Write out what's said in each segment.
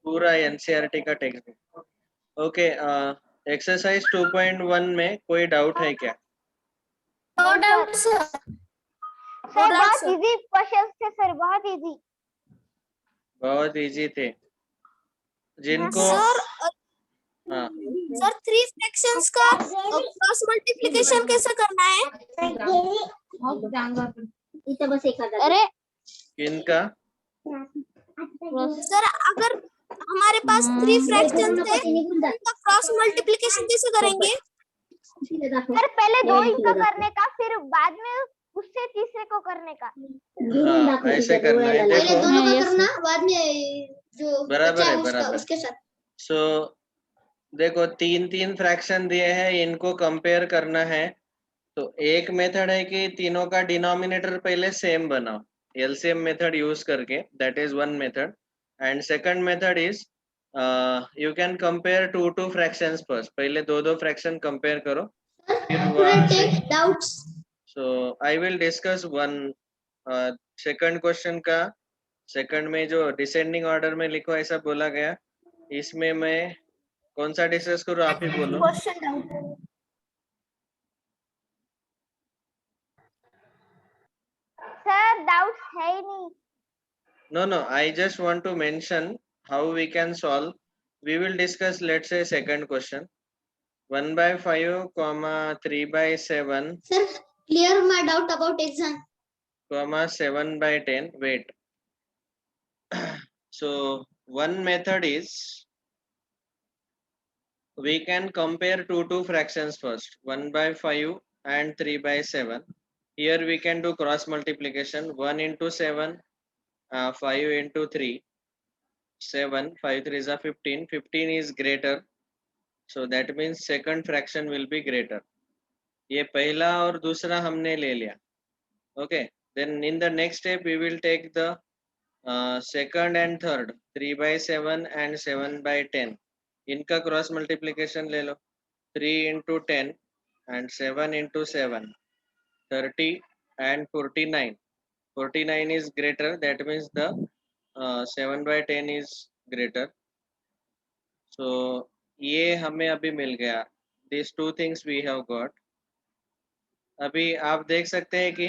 पूरा एनसीईआरटी का text book. Okay, exercise 2.1 में कोई डाउट है क्या? No doubt sir. सर बहुत इजी क्वेश्चंस थे सर, बहुत इजी। बहुत इजी थे जिनको। सर हाँ, सर 3 फ्रैक्शंस का क्रॉस मल्टीप्लिकेशन कैसे करना है? अरे किनका? सर अगर हमारे पास 3 फ्रैक्शंस है उनका क्रॉस मल्टीप्लिकेशन कैसे करेंगे? सर पहले दो इनका करने का, फिर बाद में उससे तीसरे को करने का। हाँ, ऐसे करना है। पहले देखो, दोनों का करना, बाद में जो बराबर बचा है, उसका बराबर। उसके साथ। सो देखो, तीन तीन फ्रैक्शन दिए हैं, इनको कंपेयर करना है। तो एक मेथड है कि तीनों का डिनोमिनेटर पहले सेम बनाओ, एलसीएम मेथड यूज करके, that is one method. And second method is you can compare two fractions first, पहले दो फ्रैक्शन कंपेयर करो, फिर वहां से। Doubts. So I will discuss one second question का। सेकंड में जो डिसेंडिंग ऑर्डर में लिखो ऐसा बोला गया, इसमें मैं कौन सा डिस्कस करूँ, आप ही बोलो। क्वेश्चन डाउट सर डाउट्स है ही नहीं। No, I just want to mention how we can solve. We will discuss, let's say, second question. 1/5, 3/7, Sir, clear my doubt about exam. 7/10. Wait. So one method is we can compare two fractions first, 1/5 and 3/7. Here we can do cross multiplication, 1 into 7, 5 into 3. 7, 5 3 is a 15. 15 is greater. So that means second fraction will be greater. ये पहला और दूसरा हमने ले लिया. Okay. Then in the next step we will take the second and third, 3/7 and 7/10. इनका cross multiplication ले लो. 3 into 10 and 7 into 7, 30 and 49. 49 is greater. That means the 7/10 is greater. So ये हमें अभी मिल गया. These two things we have got. अभी आप देख सकते हैं कि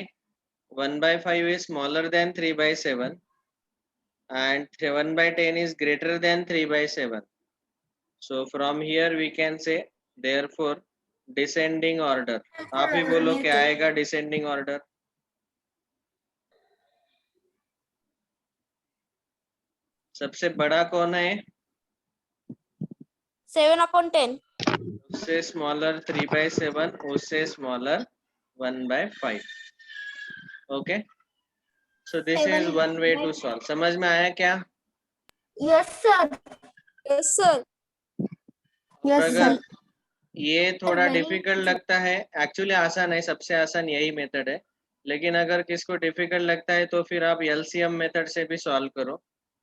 1/5 is smaller than 3/7 and 7/10 is greater than 3/7. So from here we can say therefore descending order. आप ही बोलो क्या आएगा descending order? सबसे बड़ा कौन है? 7/10 उससे स्मॉलर 3/7, उससे smaller 1/5. Okay, so this is one way to solve. समझ में आया क्या? यस सर यस सर और अगर ये थोड़ा डिफिकल्ट लगता है, एक्चुअली आसान है, सबसे आसान यही मेथड है, लेकिन अगर किसको डिफिकल्ट लगता है तो फिर आप एलसीएम मेथड से भी सॉल्व करो.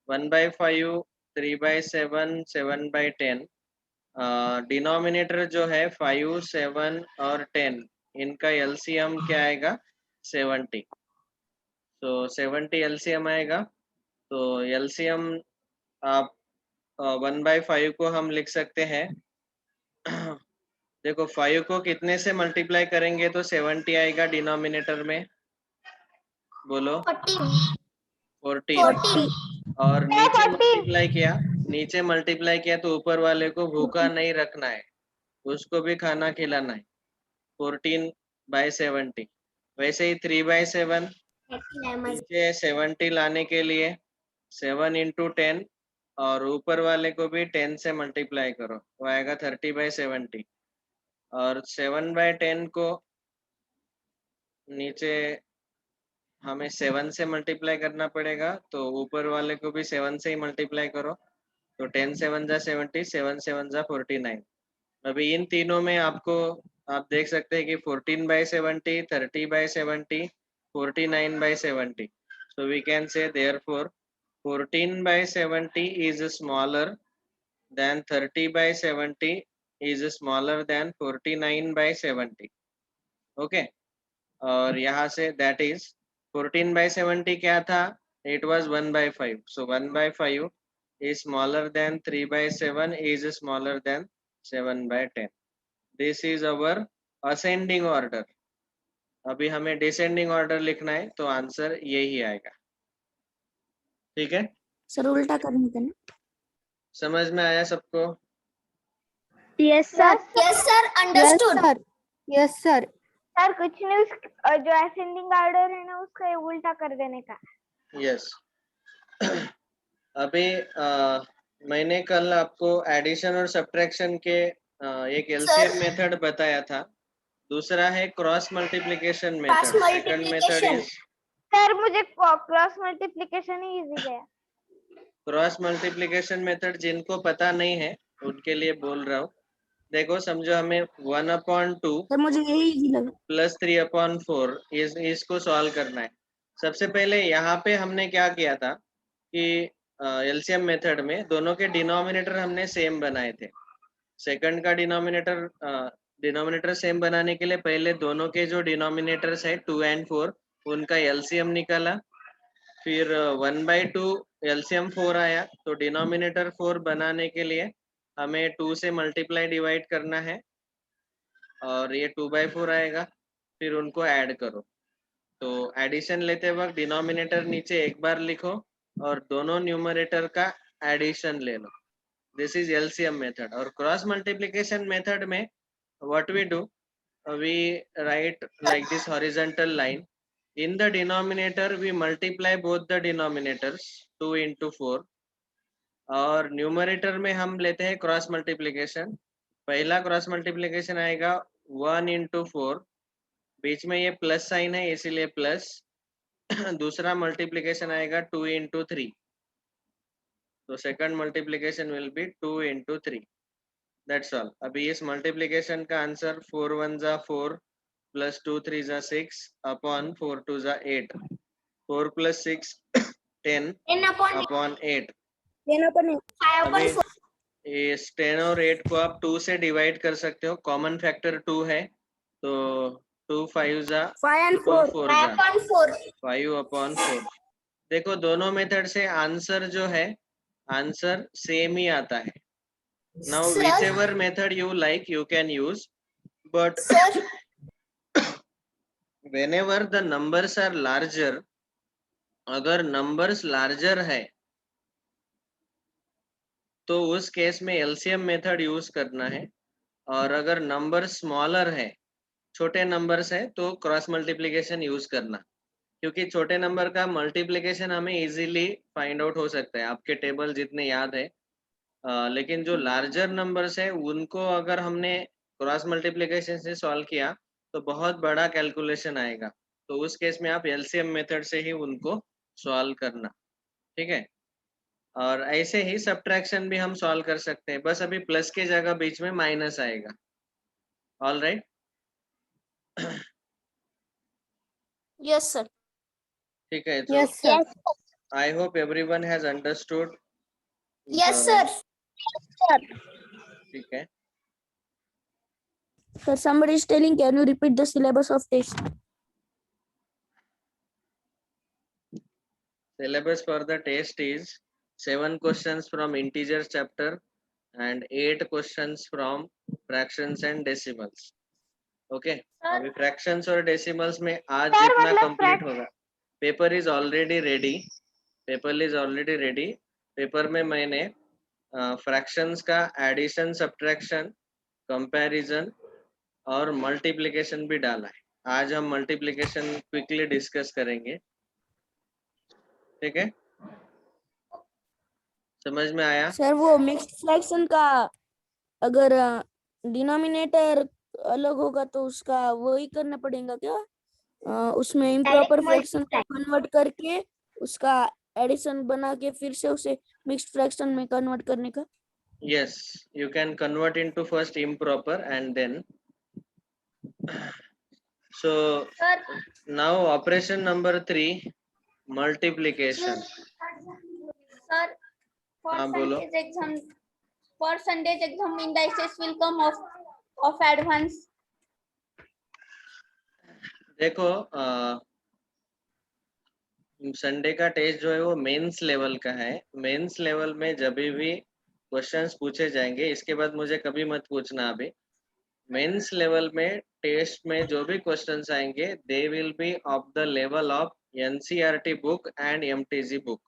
1/5, 3/7, 7/10. डिनोमिनेटर जो है 5, 7 और 10, इनका एलसीएम क्या आएगा? 70. तो 70 एलसीएम आएगा. तो एलसीएम आप 1/5 को हम लिख सकते हैं. देखो 5 को कितने से मल्टीप्लाई करेंगे तो 70 आएगा डिनोमिनेटर में? बोलो. 14. और नीचे मल्टीप्लाई किया तो ऊपर वाले को भूखा नहीं रखना है, उसको भी खाना खिलाना है. 14/70. वैसे ही 3/7 नीचे 70 लाने के लिए 7 into 10 और ऊपर वाले को भी 10 से मल्टीप्लाई करो, वो आएगा 30/70. और 7/10 को नीचे हमें 7 से मल्टीप्लाई करना पड़ेगा, तो ऊपर वाले को भी 7 से ही मल्टीप्लाई करो. तो 10 7 जा 70, 7 7 जा 49. अभी इन तीनों में आपको आप देख सकते हैं कि 14/70, 30/70, 49/70. So we can say therefore 14/70 is smaller than 30/70 is smaller than 49/70. Okay. और यहाँ से that is 14/70 क्या था? It was 1/5. So 1/5 is smaller than 3 by 7 is smaller than 7 by 10. This is our ascending order. अभी हमें डिसेंडिंग ऑर्डर लिखना है तो आंसर यही आएगा. ठीक है, सर उल्टा करने का ना. समझ में आया सबको? Yes sir. Yes sir, understood. Yes sir. Sir कुछ नहीं, जो असेंडिंग ऑर्डर है ना उसका उल्टा कर देने का. यस. अभी मैंने कल आपको एडिशन और सब्ट्रैक्शन के एक एलसीएम मेथड बताया था. दूसरा है cross multiplication method. Second method is sir मुझे क्रॉस मल्टीप्लिकेशन ही इजी गया. क्रॉस मल्टीप्लिकेशन मेथड जिनको पता नहीं है उनके लिए बोल रहा हूँ. देखो समझो हमें 1/2 सर मुझे यही इजी लगा. प्लस 3/4 इसको सॉल्व करना है. सबसे पहले यहाँ पे हमने क्या किया था कि एलसीएम मेथड में दोनों के डिनोमिनेटर हमने सेम बनाए थे. सेकंड का डिनोमिनेटर सेम बनाने के लिए पहले दोनों के जो डिनोमिनेटर्स है 2 and 4 उनका एलसीएम निकाला. फिर 1/2 एलसीएम 4 आया तो डिनोमिनेटर 4 बनाने के लिए हमें 2 से मल्टीप्लाई डिवाइड करना है और ये 2/4 आएगा. फिर उनको ऐड करो. तो एडिशन लेते वक्त डिनोमिनेटर नीचे एक बार लिखो और दोनों न्यूमरेटर का एडिशन ले लो. This is LCM method. और क्रॉस मल्टीप्लिकेशन मेथड में what we do, we write like this horizontal line. In the denominator we multiply both the denominators 2 into 4 और न्यूमरेटर में हम लेते हैं क्रॉस मल्टीप्लिकेशन. पहला क्रॉस मल्टीप्लिकेशन आएगा 1 into 4, बीच में ये प्लस साइन है इसीलिए प्लस. दूसरा मल्टीप्लिकेशन आएगा 2 into 3, तो second multiplication will be 2 into 3. That's all. अभी इस मल्टीप्लिकेशन का आंसर 4 1 जा 4 प्लस 2 3 जा 6 अपॉन 4 2 जा 8. 4 plus 6 10 अपॉन 8. अभी इस 10 और 8 को आप 2 से डिवाइड कर सकते हो. कॉमन फैक्टर 2 है तो 2 5 जा 2 4 जा 5/4. देखो दोनों मेथड से आंसर जो है आंसर सेम ही आता है. Now whichever method you like you can use, but whenever the numbers are larger, अगर numbers larger है तो उस केस में एलसीएम मेथड यूज करना है. और अगर नंबर स्मॉलर है, छोटे नंबर्स है तो क्रॉस मल्टीप्लिकेशन यूज करना. क्योंकि छोटे नंबर का मल्टीप्लिकेशन हमें इजीली फाइंड आउट हो सकता है. आपके टेबल जितने याद है. लेकिन जो लार्जर नंबर्स है उनको अगर हमने क्रॉस मल्टीप्लिकेशन से सॉल्व किया तो बहुत बड़ा कैलकुलेशन आएगा. तो उस केस में आप एलसीएम मेथड से ही उनको सॉल्व करना. ठीक है. और ऐसे ही सब्ट्रैक्शन भी हम सॉल्व कर सकते हैं. बस अभी प्लस के जगह बीच में माइनस आएगा. All right. Yes sir. ठीक है. तो yes sir. I hope everyone has understood. Yes sir. ठीक है. Sir, somebody is telling, can you repeat the syllabus of test? Syllabus for the test is 7 questions from integers chapter and 8 questions from fractions and decimals. Okay. अभी fractions और decimals में आज जितना complete होगा. Paper is already ready. Paper में मैंने fractions का addition, subtraction, comparison और मल्टीप्लिकेशन भी डाला है. आज हम मल्टीप्लिकेशन क्विकली डिस्कस करेंगे. ठीक है. समझ में आया? सर वो मिक्स्ड फ्रैक्शन का अगर डिनोमिनेटर अलग होगा तो उसका वही करना पड़ेगा क्या? उसमें इम्प्रॉपर फ्रैक्शन को कन्वर्ट करके उसका एडिशन बना के फिर से उसे मिक्स्ड फ्रैक्शन में कन्वर्ट करने का? Yes, you can convert into first improper and then. So now operation number 3, multiplication. Sir, बोलो. percentage exam indices will come of advance. देखो संडे का टेस्ट जो है वो मेंस लेवल का है। मेंस लेवल में जब भी क्वेश्चंस पूछे जाएंगे, इसके बाद मुझे कभी मत पूछना अभी। मेंस लेवल में टेस्ट में जो भी क्वेश्चंस आएंगे they will be of the level of NCERT book and MTG book.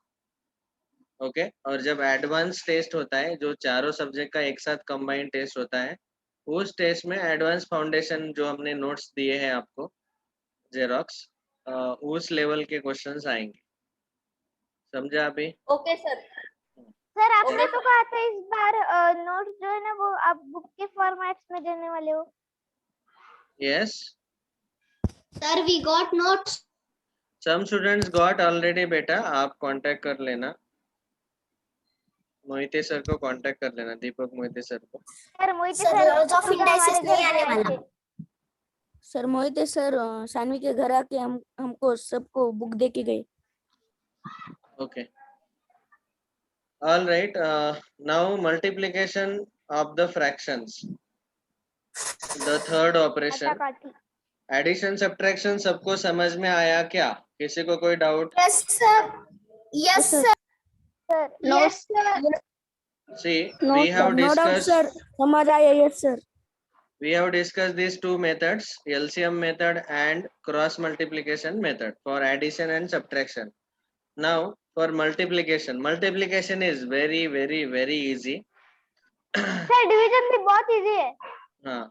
Okay, और जब एडवांस टेस्ट होता है, जो चारों सब्जेक्ट का एक साथ कंबाइंड टेस्ट होता है, उस टेस्ट में एडवांस फाउंडेशन जो हमने नोट्स दिए हैं आपको जेरोक्स, उस लेवल के क्वेश्चंस आएंगे। समझा अभी? Okay sir. सर आपने तो कहा था इस बार नोट्स जो है ना वो आप बुक के फॉर्मेट्स में देने वाले हो। Yes, Sir, we got notes. Some students got already. बेटा आप कांटेक्ट कर लेना, मोहिते सर को कांटेक्ट कर लेना, दीपक मोहिते सर को। Sir Mohite Sir, sir laws of खुद हमारे indices घर नहीं भी आने आए वाला। थे। सर मोहिते सर सानवी के घर आके हमको सबको बुक दे के गए। Okay. All right. Now multiplication of the fractions. The third operation. काटाकाटी। Addition subtraction सबको समझ में आया क्या? किसी को कोई doubt? Yes, sir. Yes, sir. sir. Sir Yes, sir. See, no we have no doubt discussed. सर, समझ आया। Yes sir. We have discussed these two methods, LCM method and cross multiplication method for addition and subtraction. Now for multiplication. Multiplication is very, very, very easy. Sir division भी बहुत easy है। हाँ,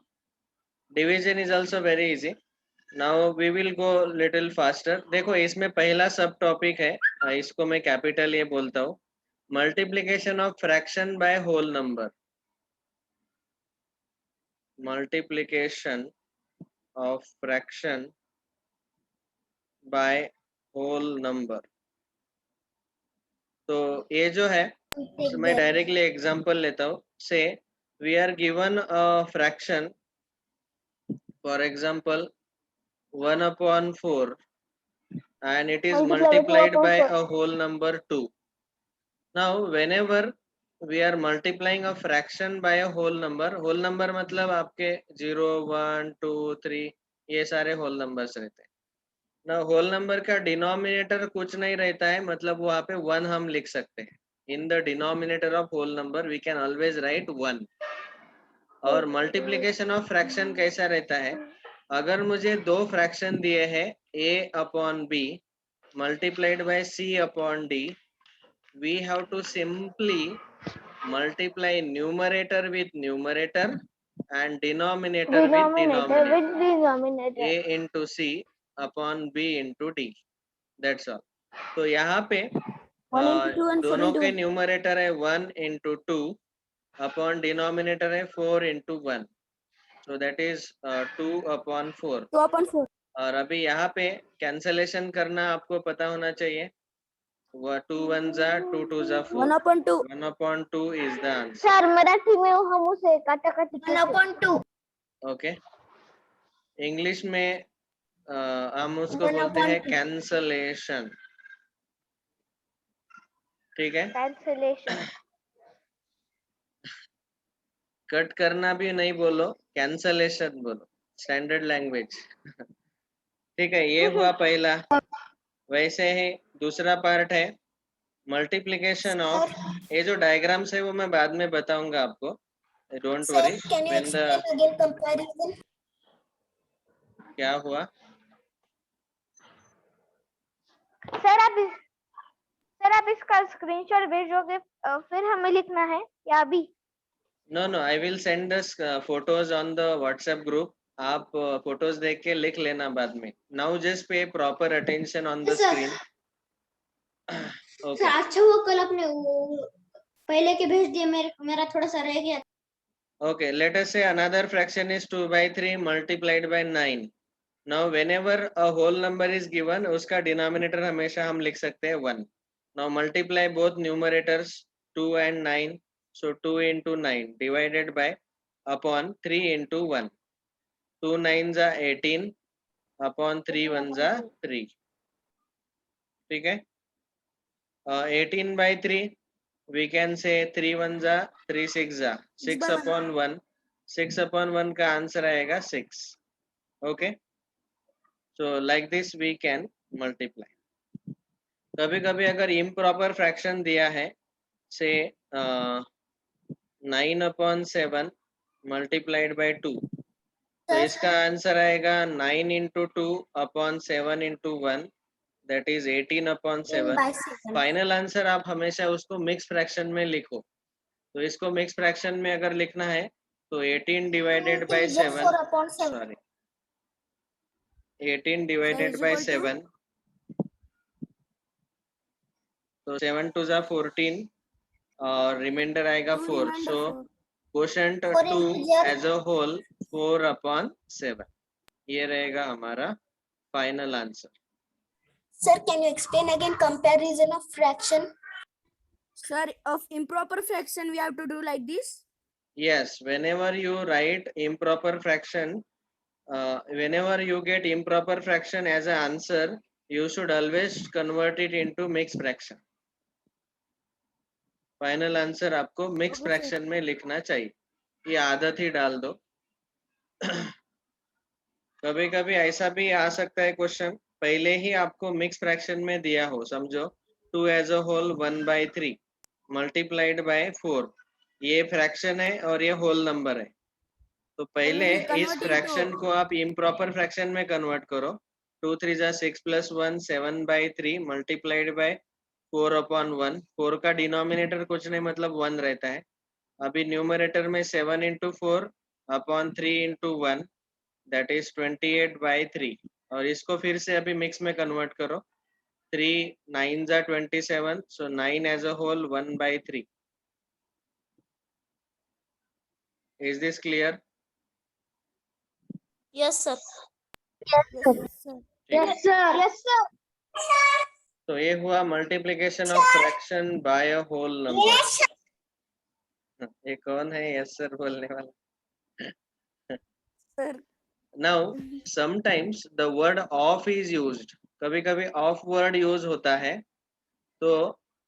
division is also very easy. Now we will go little faster. देखो इसमें पहला सब topic है, इसको मैं कैपिटल ये बोलता हूँ, multiplication of fraction by whole number. Multiplication of fraction by whole number. तो ये जो है, मैं डायरेक्टली एग्जांपल लेता हूँ। Say we are given a fraction, for example 1/4 and it is multiplied by a whole number 2. Now whenever we are multiplying a fraction by a whole number मतलब आपके 0, 1, 2, 3 ये सारे whole numbers रहते हैं ना। whole number का denominator कुछ नहीं रहता है, मतलब वहाँ पे 1 हम लिख सकते हैं। In the denominator of whole number we can always write 1। और मल्टीप्लीकेशन ऑफ फ्रैक्शन कैसा रहता है, अगर मुझे दो फ्रैक्शन दिए हैं a/b multiplied by c/d, we have to simply multiply numerator with numerator and denominator with denominator, a into c upon b into d, that's all. तो यहाँ पे 1 into 2 and 4 दोनों into के 1. न्यूमरेटर है 1 into 2 अपॉन डिनोमिनेटर है 4 into 1, so that is 2/4. 2/4. और अभी यहाँ पे कैंसलेशन करना आपको पता होना चाहिए। 2 1s are 2 2s are 4. 1/2. 1/2 is the answer. Sir Marathi में हम उसे काटाकाटी 1/2. ओके, इंग्लिश में हम उसको बोलते हैं कैंसलेशन। ठीक है, कैंसलेशन। कट करना भी नहीं बोलो, कैंसलेशन बोलो, स्टैंडर्ड लैंग्वेज। ठीक है, ये हुआ पहला। वैसे ही दूसरा पार्ट है मल्टीप्लीकेशन ऑफ। ये जो डायग्राम्स है वो मैं बाद में बताऊंगा आपको, don't worry. Can you when the explain again comparison? क्या हुआ? सर आप इसका स्क्रीनशॉट भेजोगे फिर हमें लिखना है या अभी? No no, I will send the photos on the WhatsApp group. आप फोटोज देख के लिख लेना बाद में। Now just pay proper attention on the Yes, sir. Screen. Sir अच्छा हुआ कल आपने वो पहले के भेज दिए, मेरा थोड़ा सा रह गया। Okay, let us say another fraction is 2/3 multiplied by 9. Now whenever a whole number is given, उसका denominator हमेशा हम लिख सकते हैं 1. Now multiply both numerators 2 and 9. So 2 into 9 divided by upon 3 into 1. 2 9s are 18 upon 3 1s are 3. ठीक है? 18 by 3 we can say 3 1s are 3 6s are 6 upon 1. 6 upon 1 का answer आएगा 6. Okay, so like this we can multiply. कभी कभी अगर improper fraction दिया है से 9/7 मल्टीप्लाइड बाय 2, तो सर इसका आंसर आएगा 9 into 2/7 into 1, that is 18/7. 18/7 final answer आप हमेशा उसको मिक्स फ्रैक्शन में लिखो. तो इसको मिक्स फ्रैक्शन में अगर लिखना है तो 18 divided by 7, 4/7 sorry, 18 divided by 7, तो 7 2 जा 14 और रिमाइंडर आएगा 4. सो क्वोशंट 2 एज अ होल 4/7. ये रहेगा हमारा final answer. Sir can you explain again comparison of fraction? Sir, of improper fraction, we have to do like this. Yes, whenever you write improper fraction, whenever you get improper fraction as an answer, you should always convert it into mixed fraction. Final answer आपको mix fraction में लिखना चाहिए. ये आदत ही डाल दो. कभी कभी ऐसा भी आ सकता है क्वेश्चन, पहले ही आपको मिक्स फ्रैक्शन में दिया हो, समझो 2 as a whole 1/3 multiplied by 4, ये फ्रैक्शन है और ये होल नंबर है. तो पहले इस फ्रैक्शन को आप इम्प्रॉपर फ्रैक्शन में कन्वर्ट करो. 2 3 जा 6 + 1 7/3 मल्टीप्लाइड बाय 4/1. 4 का डिनोमिनेटर कुछ नहीं मतलब 1 रहता है. अभी न्यूमरेटर में 7 into 4/3 into 1, दैट इज 28/3. और इसको फिर से अभी मिक्स में कन्वर्ट करो. 3 9 जा 27, so 9 as a whole 1/3. Is this clear? Yes sir. Yes, sir. तो ये हुआ multiplication of fraction by a whole number. ये कौन है यस सर बोलने वाला? Sir, now sometimes the word of is used. कभी कभी ऑफ वर्ड यूज होता है. तो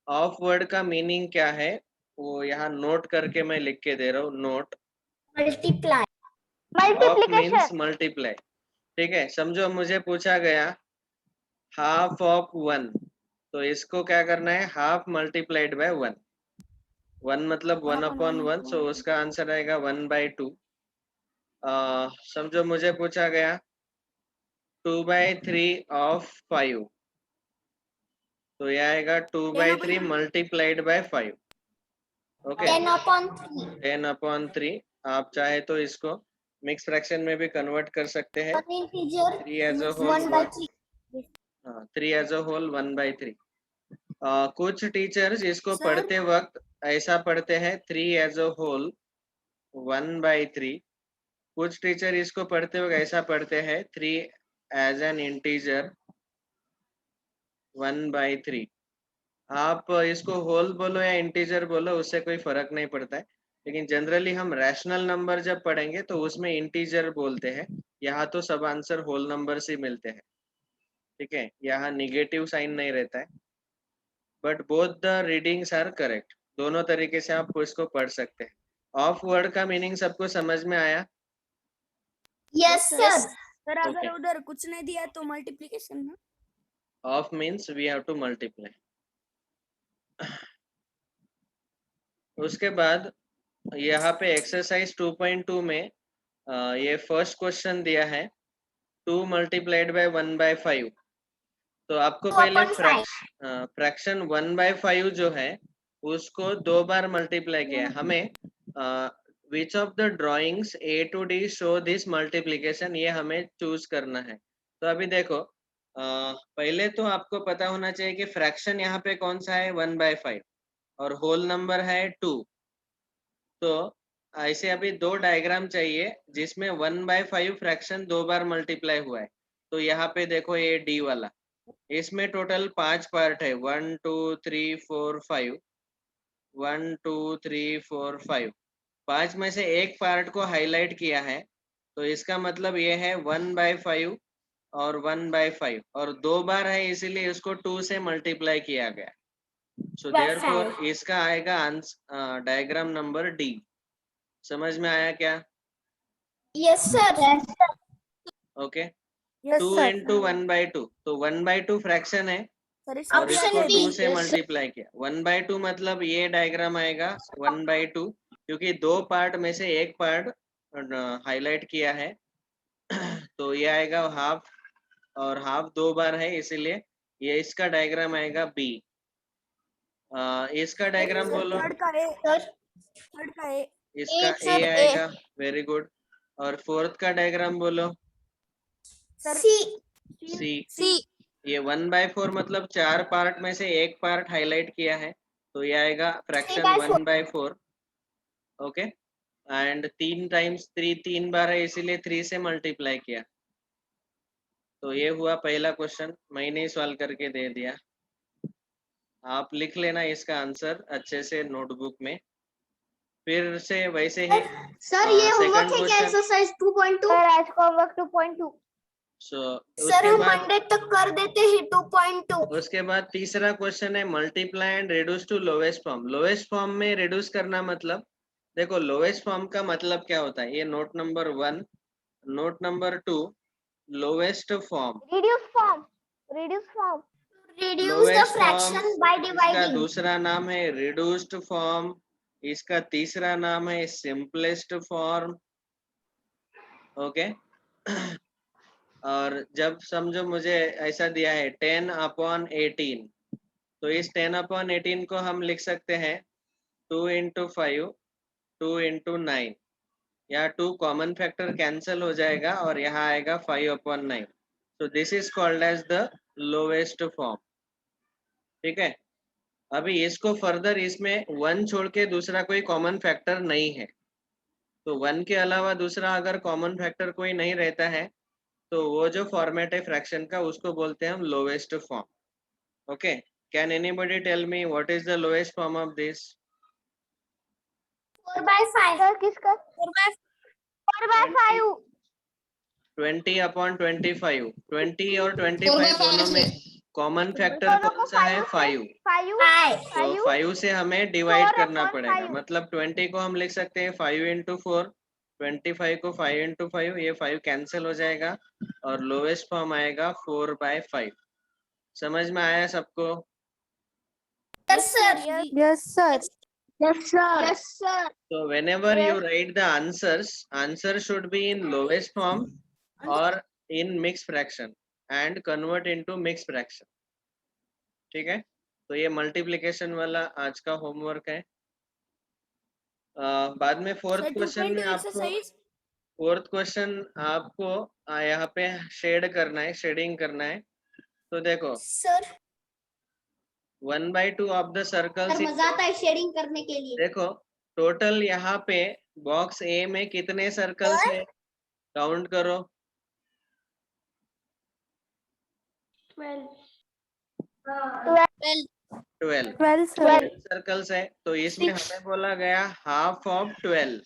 ऑफ वर्ड का मीनिंग क्या है वो यहाँ नोट करके मैं लिख के दे रहा हूँ. Note. Multiply. Of means Multiplication. Multiply. ठीक है, समझो मुझे पूछा गया हाफ ऑफ 1, तो इसको क्या करना है, हाफ मल्टीप्लाइड बाय 1. 1 मतलब 1/1, सो उसका आंसर आएगा 1/2. समझो मुझे पूछा गया 2/3 ऑफ 5, तो यह आएगा 2/3 मल्टीप्लाइड बाय 5. ओके, 10/3 10/3. आप चाहे तो इसको मिक्स फ्रैक्शन में भी कन्वर्ट कर सकते हैं. और integer 3 as a whole 1/3. 3 as a whole 1/3. कुछ टीचर्स इसको Sir? पढ़ते वक्त ऐसा पढ़ते हैं 3 एज अ होल 1/3. कुछ टीचर इसको पढ़ते वक्त ऐसा पढ़ते हैं 3 एज एन इंटीजर 1/3. आप इसको होल बोलो या इंटीजर बोलो, उससे कोई फर्क नहीं पड़ता है. लेकिन जनरली हम रैशनल नंबर जब पढ़ेंगे तो उसमें इंटीजर बोलते हैं. यहाँ तो सब आंसर होल नंबर से मिलते हैं. ठीक है, यहाँ निगेटिव साइन नहीं रहता है. But both the readings are correct. दोनों तरीके से आप इसको पढ़ सकते हैं. ऑफ वर्ड का मीनिंग सबको समझ में आया? Yes sir. sir, अगर Okay. उधर कुछ नहीं दिया तो multiplication ना. Of means we have to multiply. उसके बाद यहाँ पे एक्सरसाइज 2.2 में ये फर्स्ट क्वेश्चन दिया है 2 मल्टीप्लाइड बाय 1/5. तो आपको पहले 2/5. फ्रैक्शन 1/5 जो है उसको 2 बार मल्टीप्लाई किया है. हमें which of the drawings A to D show this multiplication, ये हमें चूज करना है. तो अभी देखो पहले तो आपको पता होना चाहिए कि फ्रैक्शन यहाँ पे कौन सा है 1/5 और होल नंबर है 2. तो ऐसे अभी दो डायग्राम चाहिए जिसमें 1/5 फ्रैक्शन 2 बार मल्टीप्लाई हुआ है. तो यहाँ पे देखो ये D वाला, इसमें टोटल 5 पार्ट है. 1 2 3 4 5, 1 2 3 4 5. 5 में से एक पार्ट को हाईलाइट किया है. तो इसका मतलब ये है 1/5 और 1/5 और 2 बार है, इसीलिए इसको 2 से मल्टीप्लाई किया गया. सो देयरफॉर इसका आएगा डायग्राम नंबर D. समझ में आया क्या? Yes sir. Okay. Yes, 2 sir. into 1/2, तो 1/2 फ्रैक्शन है. सर और इसको Option 2 B. से मल्टीप्लाई किया। 1/2 मतलब ये डायग्राम आएगा 1/2, क्योंकि दो पार्ट में से एक पार्ट हाईलाइट किया है तो ये आएगा हाफ, और हाफ 2 बार है, इसीलिए ये इसका डायग्राम आएगा बी। इसका डायग्राम बोलो। थर्ड का ए, Sir. थर्ड का ए, इसका A, ए sir, A. आएगा, वेरी गुड। और फोर्थ का डायग्राम बोलो। C. सी। C. ये 1/4 मतलब 4 पार्ट में से एक पार्ट हाईलाइट किया है, तो ये आएगा फ्रैक्शन 1/4। ओके, एंड 3 टाइम्स 3 बार है, इसीलिए 3 से मल्टीप्लाई किया। तो ये हुआ पहला क्वेश्चन, मैंने सॉल्व करके दे दिया। आप लिख लेना इसका आंसर अच्छे से नोटबुक में। फिर से वैसे ही Sir, ये second होमवर्क है क्या question। एक्सरसाइज 2.2? सर आज का होमवर्क 2.2। सर हम मंडे तक कर देते हैं 2.2। उसके बाद तीसरा क्वेश्चन है multiply and reduce to lowest form. Lowest form में रिड्यूस करना मतलब, देखो लोवेस्ट फॉर्म का मतलब क्या होता है, ये note number 1। Note number 2, lowest form. Reduce form, reduce form. Reduce the lowest fraction form by इसका dividing. दूसरा नाम है रिड्यूस्ड फॉर्म, इसका तीसरा नाम है सिंपलेस्ट फॉर्म। ओके और जब समझो मुझे ऐसा दिया है 10/18, तो इस 10/18 को हम लिख सकते हैं 2 × 5, 2 × 9, या 2 कॉमन फैक्टर कैंसिल हो जाएगा और यहाँ आएगा 5/9। तो this is called as the lowest form. ठीक है, अभी इसको फर्दर, इसमें 1 छोड़ के दूसरा कोई कॉमन फैक्टर नहीं है, तो 1 के अलावा दूसरा अगर कॉमन फैक्टर कोई नहीं रहता है तो वो जो फॉर्मेट है फ्रैक्शन का उसको बोलते हैं हम lowest form. Okay, can anybody tell me what is the lowest form of this? 4/5. Sir किसका? 4/5। 20/25। 20 और 25 दोनों में कॉमन फैक्टर कौन सा है? 5। 5 तो 5 से हमें डिवाइड 4 करना upon पड़ेगा, 5। मतलब 20 को हम लिख सकते हैं 5 × 4, 25 को 5 × 5, ये 5 कैंसिल हो जाएगा और लोवेस्ट फॉर्म आएगा 4/5। समझ में आया सबको? Yes, sir. Yes sir, Yes, sir. Yes, sir. So whenever you Yes. write the answers, answer should be in lowest form or in mixed fraction and convert into mixed fraction. ठीक है, तो ये multiplication वाला आज का homework है। बाद में फोर्थ क्वेश्चन में आपको यहाँ पे शेड करना है, शेडिंग करना है। तो देखो Sir. 1/2 of the circle. Sir मजा आता है शेडिंग करने के लिए। देखो टोटल यहाँ पे बॉक्स ए में कितने सर्कल्स है, काउंट करो। 12 सर्कल्स है, तो इसमें हमें बोला गया हाफ ऑफ 12।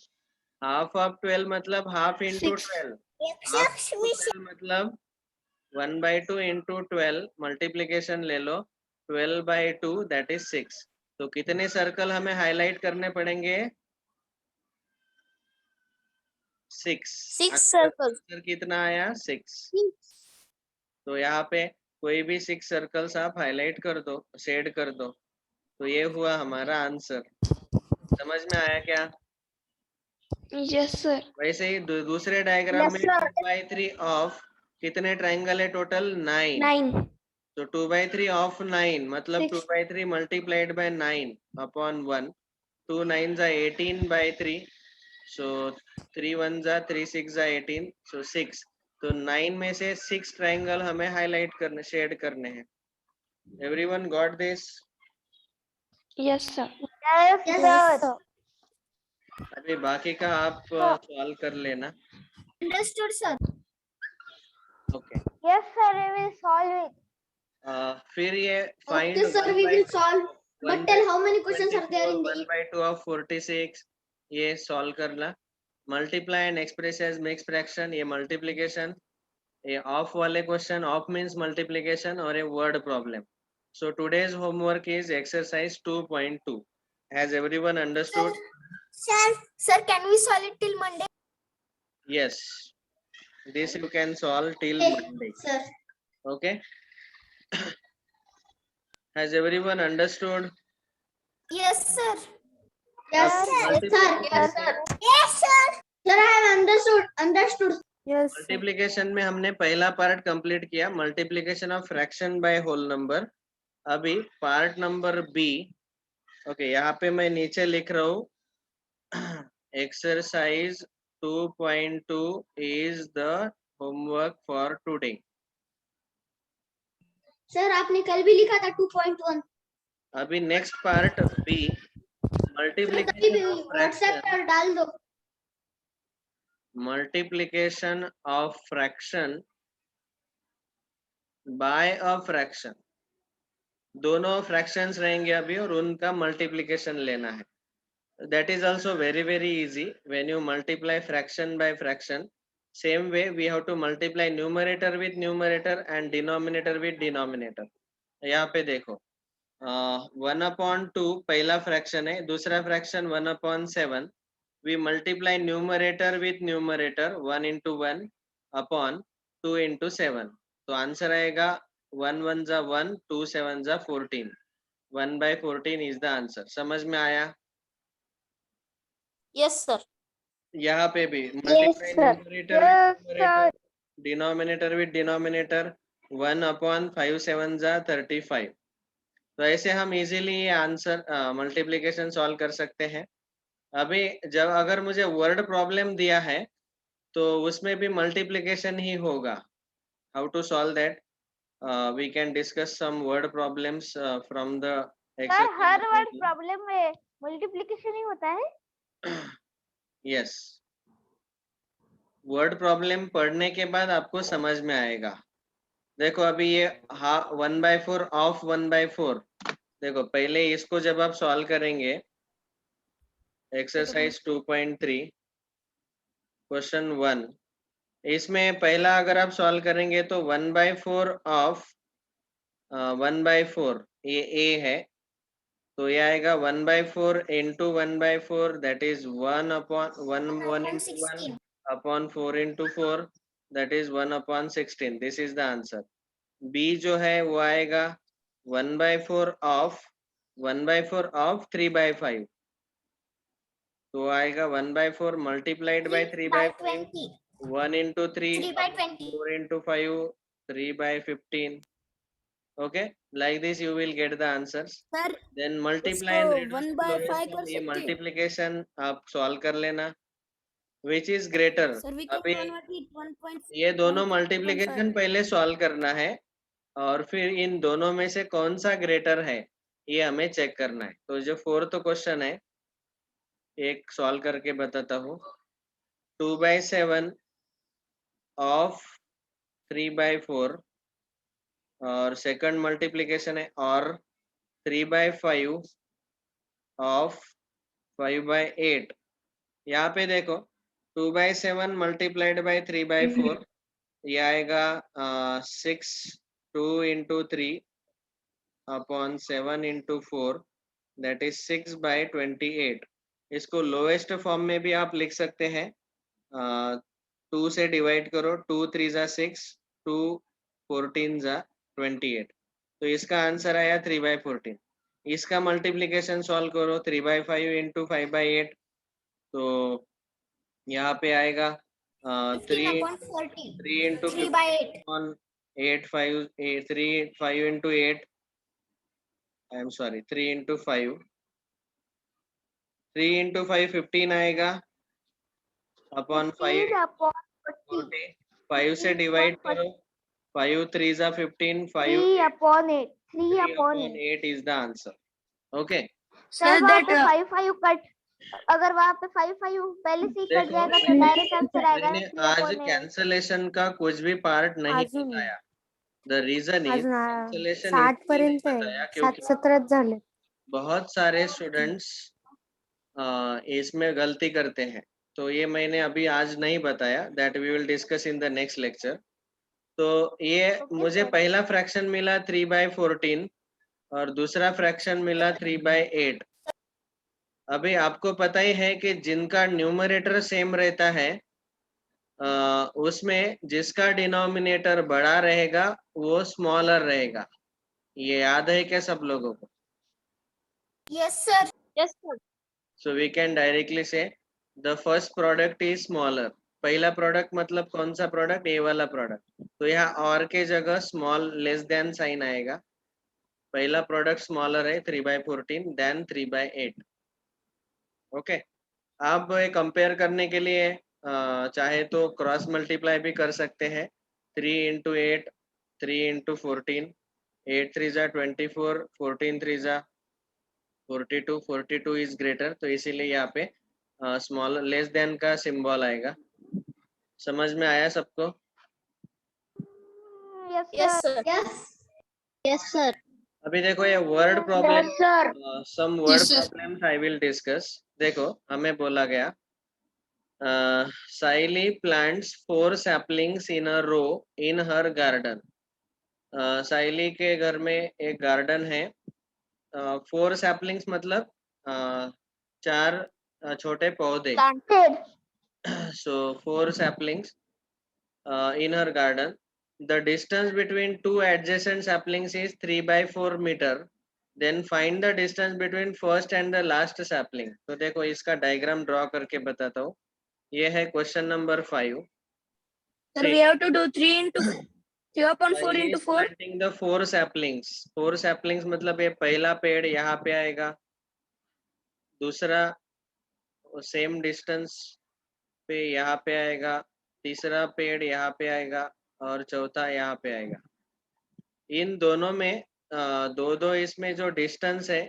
हाफ ऑफ 12 मतलब हाफ इंटू 12। मतलब 1/2 इंटू 12, मल्टीप्लीकेशन ले लो, 12/2 दैट इज 6। तो कितने सर्कल हमें हाईलाइट करने पड़ेंगे? 6 सर्कल। कितना आया? 6। तो यहाँ पे कोई भी 6 सर्कल्स आप हाईलाइट कर दो, शेड कर दो, तो ये हुआ हमारा आंसर। समझ में आया क्या? यस सर, वैसे ही दूसरे डायग्राम में 2/3 ऑफ कितने ट्राइंगल है टोटल? 9। 9 तो 2/3 ऑफ 9 मतलब 2/3 मल्टीप्लाइड बाय 9/1। 2 9 जा 18/3, सो 3 1 जा 3 6 जा 18, सो 6। तो 9 में से 6 ट्राइंगल हमें हाईलाइट करने, शेड करने हैं। Everyone got this? Yes sir, yes sir. अभी बाकी का आप सॉल्व कर लेना। Understood, sir. Okay, yes sir, we will solve it. फिर ये find Okay, sir. We will solve. But tell how many questions are there in the 1/2 of 46, ये solve करना। Multiply and express as mix fraction, ये multiplication. ये of वाले क्वेश्चन, of means multiplication, और ये word problem. So today's homework is exercise 2.2। Has everyone understood? Sir, can we solve it till Monday? Yes, this you can solve till Monday. Sir. Okay. Has everyone understood? Yes, sir. Yes, अब sir. multiplication Yes, sir. Sir, I have understood. Yes, sir. Multiplication में हमने पहला part complete किया, multiplication of fraction by whole number. अभी part number B, okay, यहाँ पे मैं नीचे लिख रहा हूँ exercise 2.2 is the homework for today. Sir आपने कल भी लिखा था 2.1। अभी next part B, multiplication of WhatsApp fraction, पर डाल दो। Multiplication of fraction by a fraction. दोनों फ्रैक्शंस रहेंगे अभी और उनका मल्टीप्लिकेशन लेना है। That is also very very easy. When you multiply fraction by fraction, same way we have to multiply numerator with numerator and denominator with denominator. यहाँ पे देखो 1/2 पहला फ्रैक्शन है, दूसरा fraction 1/7। we multiply numerator with numerator 1 into 1 upon 2 into 7, तो answer आएगा 1 1 जा 1, 2 7 जा 14, 1/14 is the answer। समझ में आया? Yes, sir. यहाँ पे भी Yes, multiply sir. Numerator Yes, with numerator, denominator with denominator, 1/5 7 जा 35। तो ऐसे हम इजीली ये आंसर मल्टीप्लिकेशन सॉल्व कर सकते हैं। अभी जब अगर मुझे वर्ड प्रॉब्लम दिया है तो उसमें भी मल्टीप्लिकेशन ही होगा। How to solve that, we can discuss some word problems from the sir हर वर्ड प्रॉब्लम में मल्टीप्लिकेशन ही होता है। यस, वर्ड प्रॉब्लम पढ़ने के बाद आपको समझ में आएगा। देखो अभी ये 1/4 ऑफ 1/4, देखो पहले इसको जब आप सॉल्व करेंगे, एक्सरसाइज 2.3 क्वेश्चन 1, इसमें पहला अगर आप सॉल्व करेंगे तो 1/4 ऑफ 1/4 ये ए है, तो ये आएगा 1/4 into 1/4, that is 1 into 1 upon 4 into 4, that is 1/16। This is the answer. B जो है वो आएगा 1/4 ऑफ 3/5, तो आएगा 1/4 multiplied by 3/5, 1 into 3, 4 into 5, 3/15। okay, like this you will get the answers। Sir, then multiply and उसको reduce 1/5 lowest कर form, ये सकते हैं? multiplication आप सॉल्व कर लेना, which is greater। Sir, we can अभी convert it 1.5. ये दोनों मल्टीप्लिकेशन पहले सॉल्व करना है और फिर इन दोनों में से कौन सा ग्रेटर है ये हमें चेक करना है। तो जो 4th क्वेश्चन है एक सॉल्व करके बताता हूँ। 2/7 ऑफ 3/4 और सेकंड मल्टीप्लिकेशन है और 3/5 ऑफ 5/8। यहाँ पे देखो 2/7 मल्टीप्लाइड बाय 3/4, ये आएगा 6, 2 into 3 upon 7 into 4, that is 6/28। इसको लोएस्ट फॉर्म में भी आप लिख सकते हैं, 2 से डिवाइड करो, 2 3 जा 6, 2 14 जा 28, तो इसका आंसर आया 3/14। इसका मल्टीप्लिकेशन सॉल्व करो, 3/5 into 5/8, तो यहाँ पे आएगा 3 into 15 8 5 3 5 into 8, I am sorry, 3 into 5, 3 into 5 15 आएगा अपॉन 5 40, 5 से डिवाइड करो, 5 3 जा 15, 5 3/8 3/8 is the answer। okay, sir वहाँ पे 5 कट, अगर वहाँ पे 5 पहले से ही कट देखो जाएगा तो डायरेक्ट आंसर आएगा मैंने आज कैंसलेशन का कुछ भी पार्ट नहीं बताया। द रीजन इज कैंसलेशन 60 पर्यंत बताया क्योंकि 17 झाले। बहुत सारे स्टूडेंट्स इसमें गलती करते हैं, तो ये मैंने अभी आज नहीं बताया, that we will discuss in the next lecture. तो ये मुझे पहला फ्रैक्शन मिला 3/14 और दूसरा फ्रैक्शन मिला 3/8। अभी आपको पता ही है कि जिनका न्यूमरेटर सेम रहता है उसमें जिसका डिनोमिनेटर बड़ा रहेगा वो स्मॉलर रहेगा। ये याद है क्या सब लोगों को? Yes, sir. Yes, sir. So we can directly say the first product is smaller. पहला प्रोडक्ट मतलब कौन सा प्रोडक्ट? ए वाला प्रोडक्ट. तो यहाँ और के जगह स्मॉल लेस देन साइन आएगा. पहला प्रोडक्ट स्मॉलर है 3/14 देन 3/8. ओके. आप ये कंपेयर करने के लिए चाहे तो क्रॉस मल्टीप्लाई भी कर सकते हैं. 3 into 8, 3 into 14, 8 3 जा 24, 14 3 जा 42, 42 इज ग्रेटर. तो इसीलिए यहाँ पे स्मॉल लेस देन का सिंबल आएगा. समझ में आया सबको? Yes, sir. Yes. Yes, sir. अभी देखो ये word problem, sir. Some word problems I will discuss. देखो हमें बोला गया Saili plants 4 saplings in a row in her garden. Saili के घर में एक गार्डन है. 4 सैपलिंग्स मतलब 4 छोटे पौधे. Planted. So 4 saplings in her garden. The distance between 2 adjacent saplings is 3/4 meter. Then find the distance between first and the last sapling. तो देखो इसका डायग्राम ड्रॉ करके बताता हूँ. ये है question number 5. Sir, we have to do 3 into 3 upon 4 into 4. Planting the 4 saplings. 4 saplings मतलब ये पहला पेड़ यहाँ पे आएगा, दूसरा सेम डिस्टेंस पे यहाँ पे आएगा, तीसरा पेड़ यहाँ पे आएगा और चौथा यहाँ पे आएगा. इन दोनों में दो दो इसमें जो डिस्टेंस है,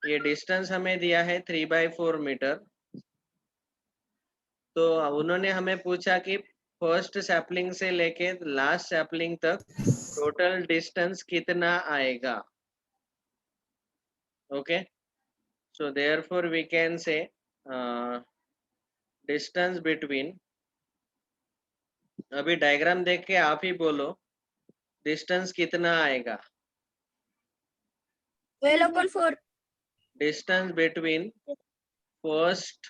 ये डिस्टेंस हमें दिया है 3/4 मीटर. तो उन्होंने हमें पूछा कि फर्स्ट सैपलिंग से लेके लास्ट सैपलिंग तक टोटल डिस्टेंस कितना आएगा. Okay. So therefore we can say distance between, अभी डायग्राम देख के आप ही बोलो डिस्टेंस कितना आएगा. 12 upon 4. Distance between first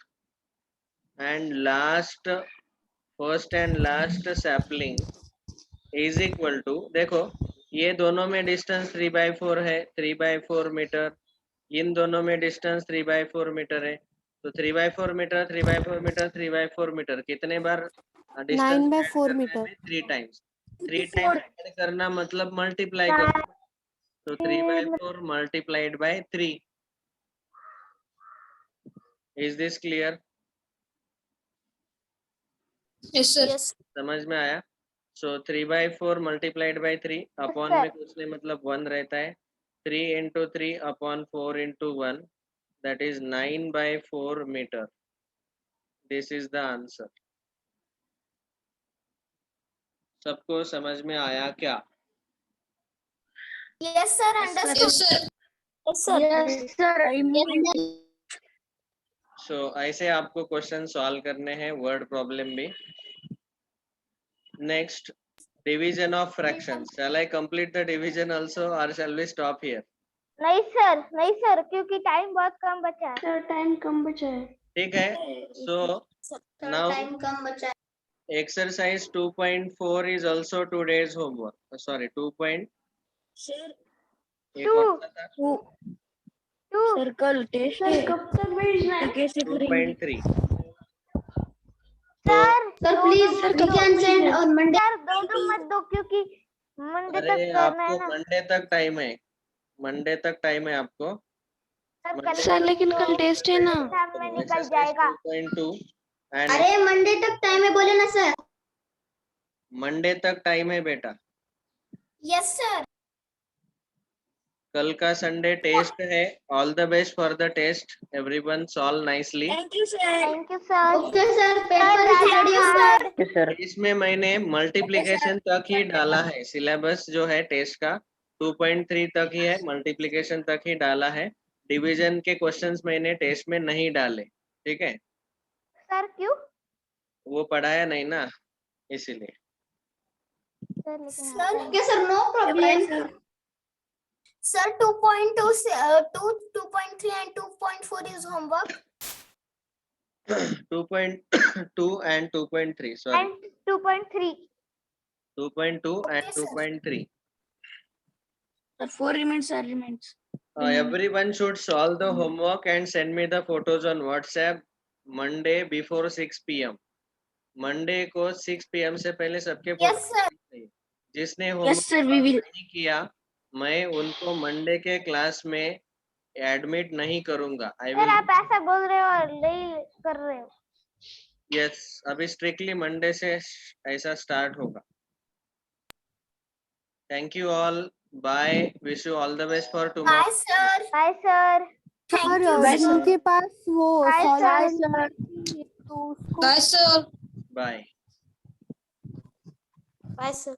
and last sapling is equal to, देखो ये दोनों में डिस्टेंस 3/4 है, 3/4 मीटर. इन दोनों में डिस्टेंस 3/4 मीटर है. तो 3/4 मीटर, 3/4 मीटर, 3/4 मीटर कितने बार distance 9/4 metre. 3 times. 3 times add करना मतलब मल्टीप्लाई करना. तो 3/4 multiplied by 3. Is this clear? Yes, sir. Yes. समझ में आया? So 3/4 multiplied by 3 अपॉन में कुछ नहीं मतलब 1 रहता है. 3 into 3 upon 4 into 1, that is 9/4 meter. This is the answer. सबको समझ में आया क्या? Yes, sir. Understood. Yes, sir. Yes, sir. So ऐसे आपको क्वेश्चन सॉल्व करने हैं, वर्ड प्रॉब्लम भी. Next, division of fractions. Shall I complete the division also or shall we stop here? नहीं सर क्योंकि टाइम बहुत कम बचा है. Sir, time कम बचा है. ठीक है. So now Time कम बचा है. exercise 2.4 is also today's homework. Sorry, 2. Sir, ये कौन सा था? 2. Circle test. Sir, कब तक भेजना है? कैसे करेंगे? 2.3. Sir, please, we can send on Monday. Sir दो मत दो क्योंकि मंडे तक अरे करना आपको है ना. मंडे तक टाइम है, मंडे तक टाइम है आपको. सर लेकिन कल टेस्ट है ना. एग्जाम में निकल जाएगा. 2.2 and अरे मंडे तक टाइम है बोले ना सर. मंडे तक टाइम है बेटा. Yes, sir. कल का संडे टेस्ट है. All the best for the test. Everyone solve nicely. Thank you, sir. Thank you sir. Okay, sir. Paper is ready, sir. इसमें मैंने मल्टीप्लिकेशन तक ही डाला है. सिलेबस जो है टेस्ट का 2.3 तक ही है, मल्टीप्लिकेशन तक ही डाला है. डिवीजन के क्वेश्चंस मैंने टेस्ट में नहीं डाले. ठीक है, सर क्यों? वो पढ़ाया नहीं ना इसीलिए. Sir Okay, sir. No problem. Sir, 2.2, 2.3 and 2.4 is homework. 2.2 and 2.3. Sorry, and 2.3. 2.2 and Okay, sir. 2.3. Sir, 4 remains are remains. Everyone should solve the homework and send me the photos on WhatsApp Monday before 6 p.m. Monday को 6 p.m. से पहले सबके Yes, sir. चाहिए। जिसने Yes, homework sir, we will. नहीं किया मैं उनको मंडे के क्लास में एडमिट नहीं करूंगा। आई सर विल आप ऐसा बोल रहे हो और नहीं कर रहे हो। यस अभी स्ट्रिक्टली मंडे से ऐसा स्टार्ट होगा। Thank you all bye wish you all the best for Bye, tomorrow. sir. Bye sir. Thank you, Bye, sir. sir. उनके पास वो Bye, solve sir. करने की, तो उसको बाय Bye, sir.